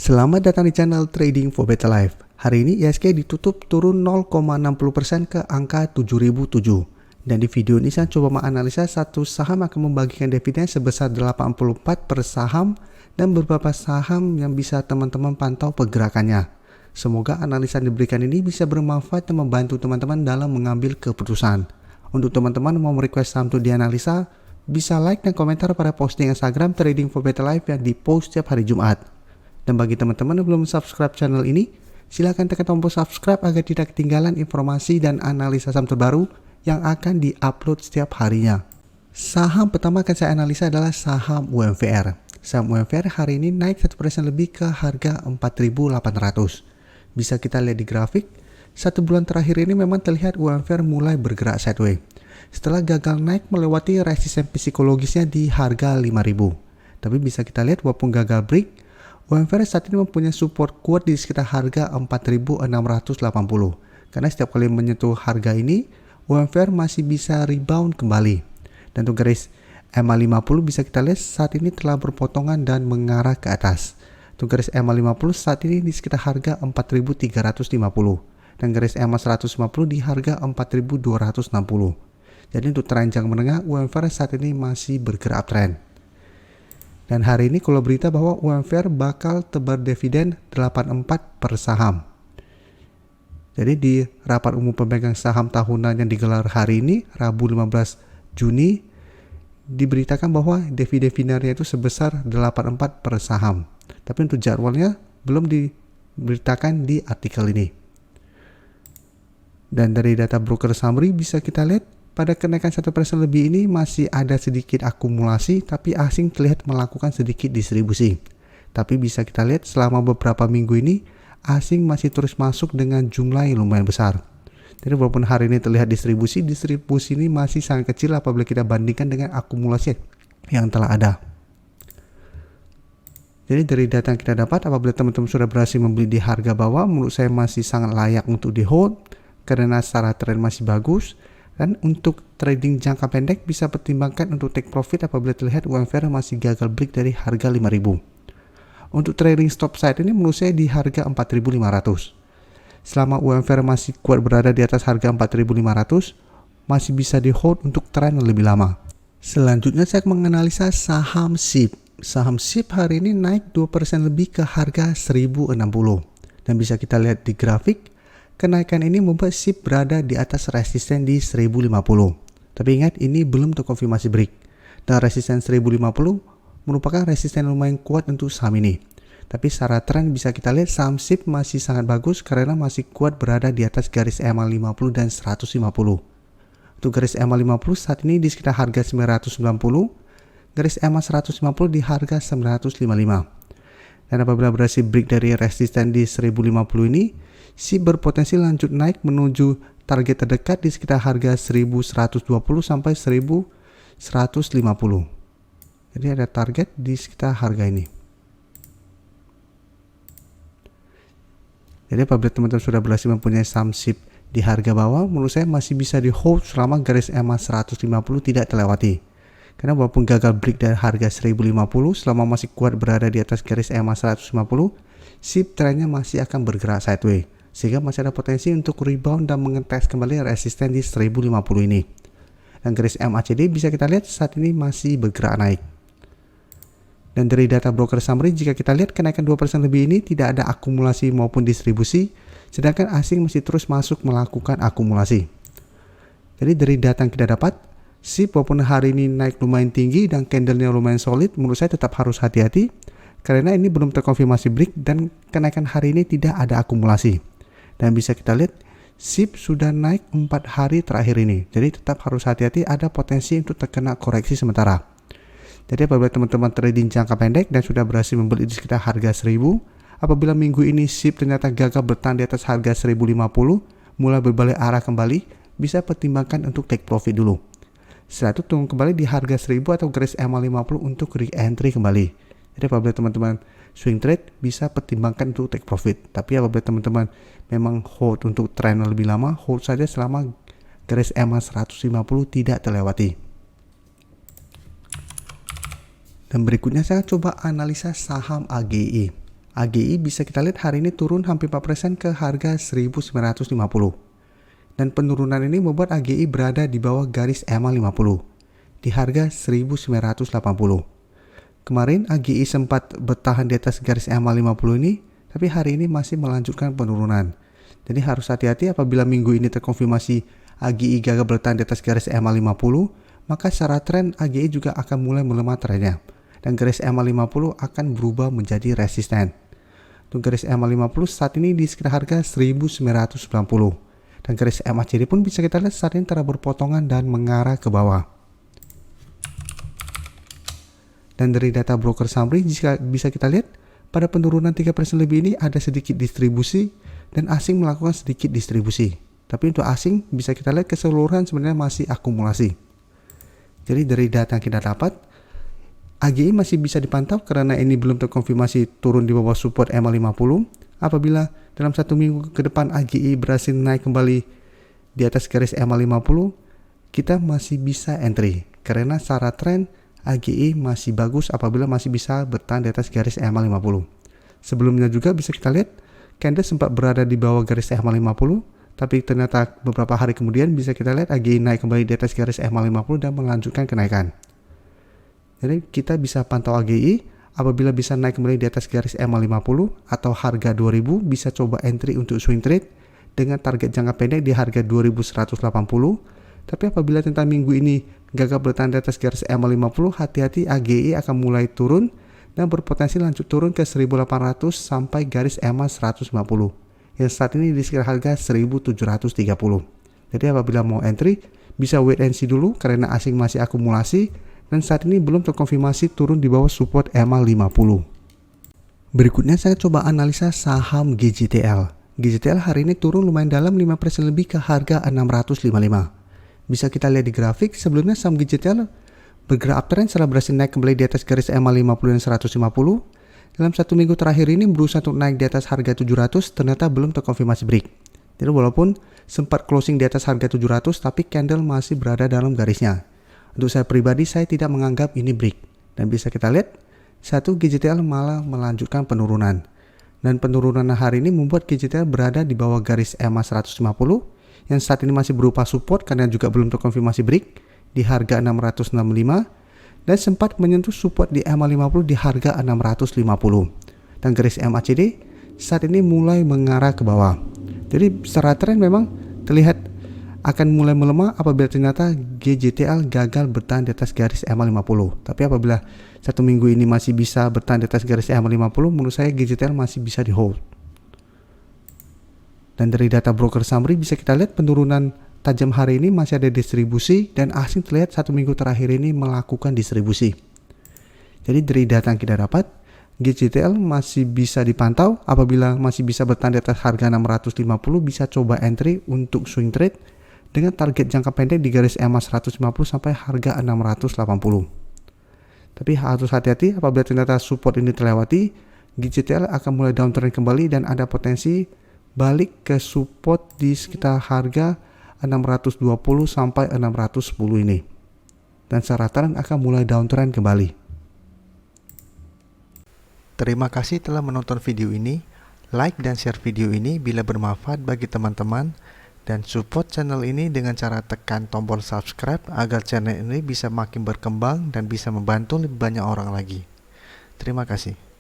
Selamat datang di channel Trading for Better Life. Hari ini IHSG ditutup turun 0,60% ke angka 7.007. Dan di video ini saya coba menganalisa satu saham akan membagikan dividen sebesar 84 per saham dan beberapa saham yang bisa teman-teman pantau pergerakannya. Semoga analisa yang diberikan ini bisa bermanfaat dan membantu teman-teman dalam mengambil keputusan. Untuk teman-teman mau request saham untuk dianalisa, bisa like dan komentar pada posting Instagram Trading for Better Life yang dipost setiap hari Jumat. Dan bagi teman-teman yang belum subscribe channel ini, silahkan tekan tombol subscribe agar tidak ketinggalan informasi dan analisa saham terbaru yang akan diupload setiap harinya. Saham pertama akan saya analisa adalah saham UMVR. Saham UMVR hari ini naik 1% lebih ke harga 4.800. Bisa kita lihat di grafik, satu bulan terakhir ini memang terlihat UMVR mulai bergerak sideways. Setelah gagal naik melewati resisten psikologisnya di harga 5.000. Tapi bisa kita lihat walaupun gagal break, UMVR saat ini mempunyai support kuat di sekitar harga 4.680 karena setiap kali menyentuh harga ini UMVR masih bisa rebound kembali. Dan untuk garis EMA50 bisa kita lihat saat ini telah berpotongan dan mengarah ke atas. Untuk garis EMA50 saat ini di sekitar harga 4.350 dan garis EMA150 di harga 4.260. Jadi untuk tren jangka menengah UMVR saat ini masih bergerak uptrend. Dan hari ini kalau berita bahwa UMVR bakal tebar dividen 84 per saham. Jadi di rapat umum pemegang saham tahunan yang digelar hari ini, Rabu 15 Juni, diberitakan bahwa dividen finalnya itu sebesar 84 per saham. Tapi untuk jadwalnya belum diberitakan di artikel ini. Dan dari data broker summary bisa kita lihat pada kenaikan 1% lebih ini masih ada sedikit akumulasi, tapi asing terlihat melakukan sedikit distribusi. Tapi bisa kita lihat selama beberapa minggu ini, asing masih terus masuk dengan jumlah yang lumayan besar. Jadi walaupun hari ini terlihat distribusi ini masih sangat kecil apabila kita bandingkan dengan akumulasi yang telah ada. Jadi dari data yang kita dapat, apabila teman-teman sudah berhasil membeli di harga bawah, menurut saya masih sangat layak untuk di hold, karena secara tren masih bagus. Dan untuk trading jangka pendek bisa pertimbangkan untuk take profit apabila terlihat UMVR masih gagal break dari harga 5.000. Untuk trading stop side ini menurut saya di harga 4.500. Selama UMVR masih kuat berada di atas harga 4.500, masih bisa di hold untuk tren yang lebih lama. Selanjutnya saya menganalisa saham SIP. Saham SIP hari ini naik 2% lebih ke harga 1.060. Dan bisa kita lihat di grafik, kenaikan ini membuat SIP berada di atas resisten di 1050. Tapi ingat, ini belum terkonfirmasi break. Dan resisten 1050 merupakan resisten lumayan kuat untuk saham ini. Tapi secara tren bisa kita lihat saham SIP masih sangat bagus karena masih kuat berada di atas garis EMA 50 dan 150. Untuk garis EMA 50 saat ini di sekitar harga 990, garis EMA 150 di harga 955. Dan apabila berhasil break dari resisten di 1050 ini, SIP berpotensi lanjut naik menuju target terdekat di sekitar harga 1120 sampai 1150. Jadi ada target di sekitar harga ini. Jadi apabila teman-teman sudah berhasil mempunyai saham SIP di harga bawah, menurut saya masih bisa di hold selama garis EMA 150 tidak terlewati. Karena walaupun gagal break dari harga 1050, selama masih kuat berada di atas garis EMA 150, SIP trennya masih akan bergerak sideways. Sehingga masih ada potensi untuk rebound dan mengetes kembali resisten di 1050 ini. Dan garis MACD bisa kita lihat saat ini masih bergerak naik. Dan dari data broker summary jika kita lihat kenaikan 2% lebih ini tidak ada akumulasi maupun distribusi, sedangkan asing masih terus masuk melakukan akumulasi. Jadi dari data yang kita dapat, SIP walaupun hari ini naik lumayan tinggi dan candlenya lumayan solid, menurut saya tetap harus hati-hati karena ini belum terkonfirmasi break dan kenaikan hari ini tidak ada akumulasi. Dan bisa kita lihat SIP sudah naik 4 hari terakhir ini. Jadi tetap harus hati-hati, ada potensi untuk terkena koreksi sementara. Jadi apabila teman-teman trading jangka pendek dan sudah berhasil membeli di sekitar harga 1000, apabila minggu ini SIP ternyata gagal bertahan di atas harga 1050, mulai berbalik arah kembali, bisa pertimbangkan untuk take profit dulu. Setelah itu tunggu kembali di harga 1000 atau garis EMA50 untuk re-entry kembali. Jadi apabila teman-teman swing trade bisa pertimbangkan untuk take profit. Tapi apabila teman-teman memang hold untuk tren lebih lama, hold saja selama garis EMA 150 tidak terlewati. Dan berikutnya saya coba analisa saham AGI. AGI bisa kita lihat hari ini turun hampir 4% ke harga 1950. Dan penurunan ini membuat AGI berada di bawah garis EMA 50 di harga 1980. Kemarin AGI sempat bertahan di atas garis EMA 50 ini, tapi hari ini masih melanjutkan penurunan. Jadi harus hati-hati apabila minggu ini terkonfirmasi AGI gagal bertahan di atas garis EMA 50, maka secara tren AGI juga akan mulai melemah trennya. Dan garis EMA 50 akan berubah menjadi resisten. Untuk garis EMA 50 saat ini di sekitar harga 1990. Dan garis MACD pun bisa kita lihat saat ini telah berpotongan dan mengarah ke bawah. Dan dari data broker summary bisa kita lihat pada penurunan 3% lebih ini ada sedikit distribusi dan asing melakukan sedikit distribusi. Tapi untuk asing bisa kita lihat keseluruhan sebenarnya masih akumulasi. Jadi dari data yang kita dapat, AGI masih bisa dipantau karena ini belum terkonfirmasi turun di bawah support EMA 50. Apabila dalam 1 minggu ke depan AGI berhasil naik kembali di atas garis EMA 50, kita masih bisa entry. Karena secara tren AGI masih bagus apabila masih bisa bertahan di atas garis EMA 50. Sebelumnya juga bisa kita lihat candle sempat berada di bawah garis EMA 50, tapi ternyata beberapa hari kemudian bisa kita lihat AGI naik kembali di atas garis EMA 50 dan melanjutkan kenaikan. Jadi kita bisa pantau AGI apabila bisa naik kembali di atas garis EMA 50 atau harga 2000, bisa coba entry untuk swing trade dengan target jangka pendek di harga 2180. Tapi apabila tentang minggu ini gagal bertahan di atas garis EMA 50, hati-hati AGI akan mulai turun dan berpotensi lanjut turun ke 1800 sampai garis EMA 150 yang saat ini di sekitar harga 1730. Jadi apabila mau entry bisa wait and see dulu karena asing masih akumulasi dan saat ini belum terkonfirmasi turun di bawah support EMA 50. Berikutnya saya coba analisa saham GJTL. GJTL hari ini turun lumayan dalam 5% lebih ke harga 655. Bisa kita lihat di grafik, sebelumnya saham GJTL bergerak uptrend setelah berhasil naik kembali di atas garis EMA 50 dan 150. Dalam 1 minggu terakhir ini berusaha untuk naik di atas harga 700, ternyata belum terkonfirmasi break. Jadi walaupun sempat closing di atas harga 700, tapi candle masih berada dalam garisnya. Untuk saya pribadi, saya tidak menganggap ini break. Dan bisa kita lihat, satu GJTL malah melanjutkan penurunan. Dan penurunan hari ini membuat GJTL berada di bawah garis EMA 150, yang saat ini masih berupa support karena juga belum terkonfirmasi break di harga 665, dan sempat menyentuh support di EMA 50 di harga 650. Dan garis MACD saat ini mulai mengarah ke bawah. Jadi secara tren memang terlihat akan mulai melemah apabila ternyata GJTL gagal bertahan di atas garis EMA 50. Tapi apabila 1 minggu ini masih bisa bertahan di atas garis EMA 50, menurut saya GJTL masih bisa di hold. Dan dari data broker summary bisa kita lihat penurunan tajam hari ini masih ada distribusi dan asing terlihat 1 minggu terakhir ini melakukan distribusi. Jadi dari data yang kita dapat, GJTL masih bisa dipantau apabila masih bisa bertahan di atas harga 650, bisa coba entry untuk swing trade dengan target jangka pendek di garis EMA 150 sampai harga 680. Tapi harus hati-hati apabila ternyata support ini terlewati, GJTL akan mulai downtrend kembali dan ada potensi balik ke support di sekitar harga 620 sampai 610 ini. Dan secara tren akan mulai downtrend kembali. Terima kasih telah menonton video ini. Like dan share video ini bila bermanfaat bagi teman-teman. Dan support channel ini dengan cara tekan tombol subscribe agar channel ini bisa makin berkembang dan bisa membantu lebih banyak orang lagi. Terima kasih.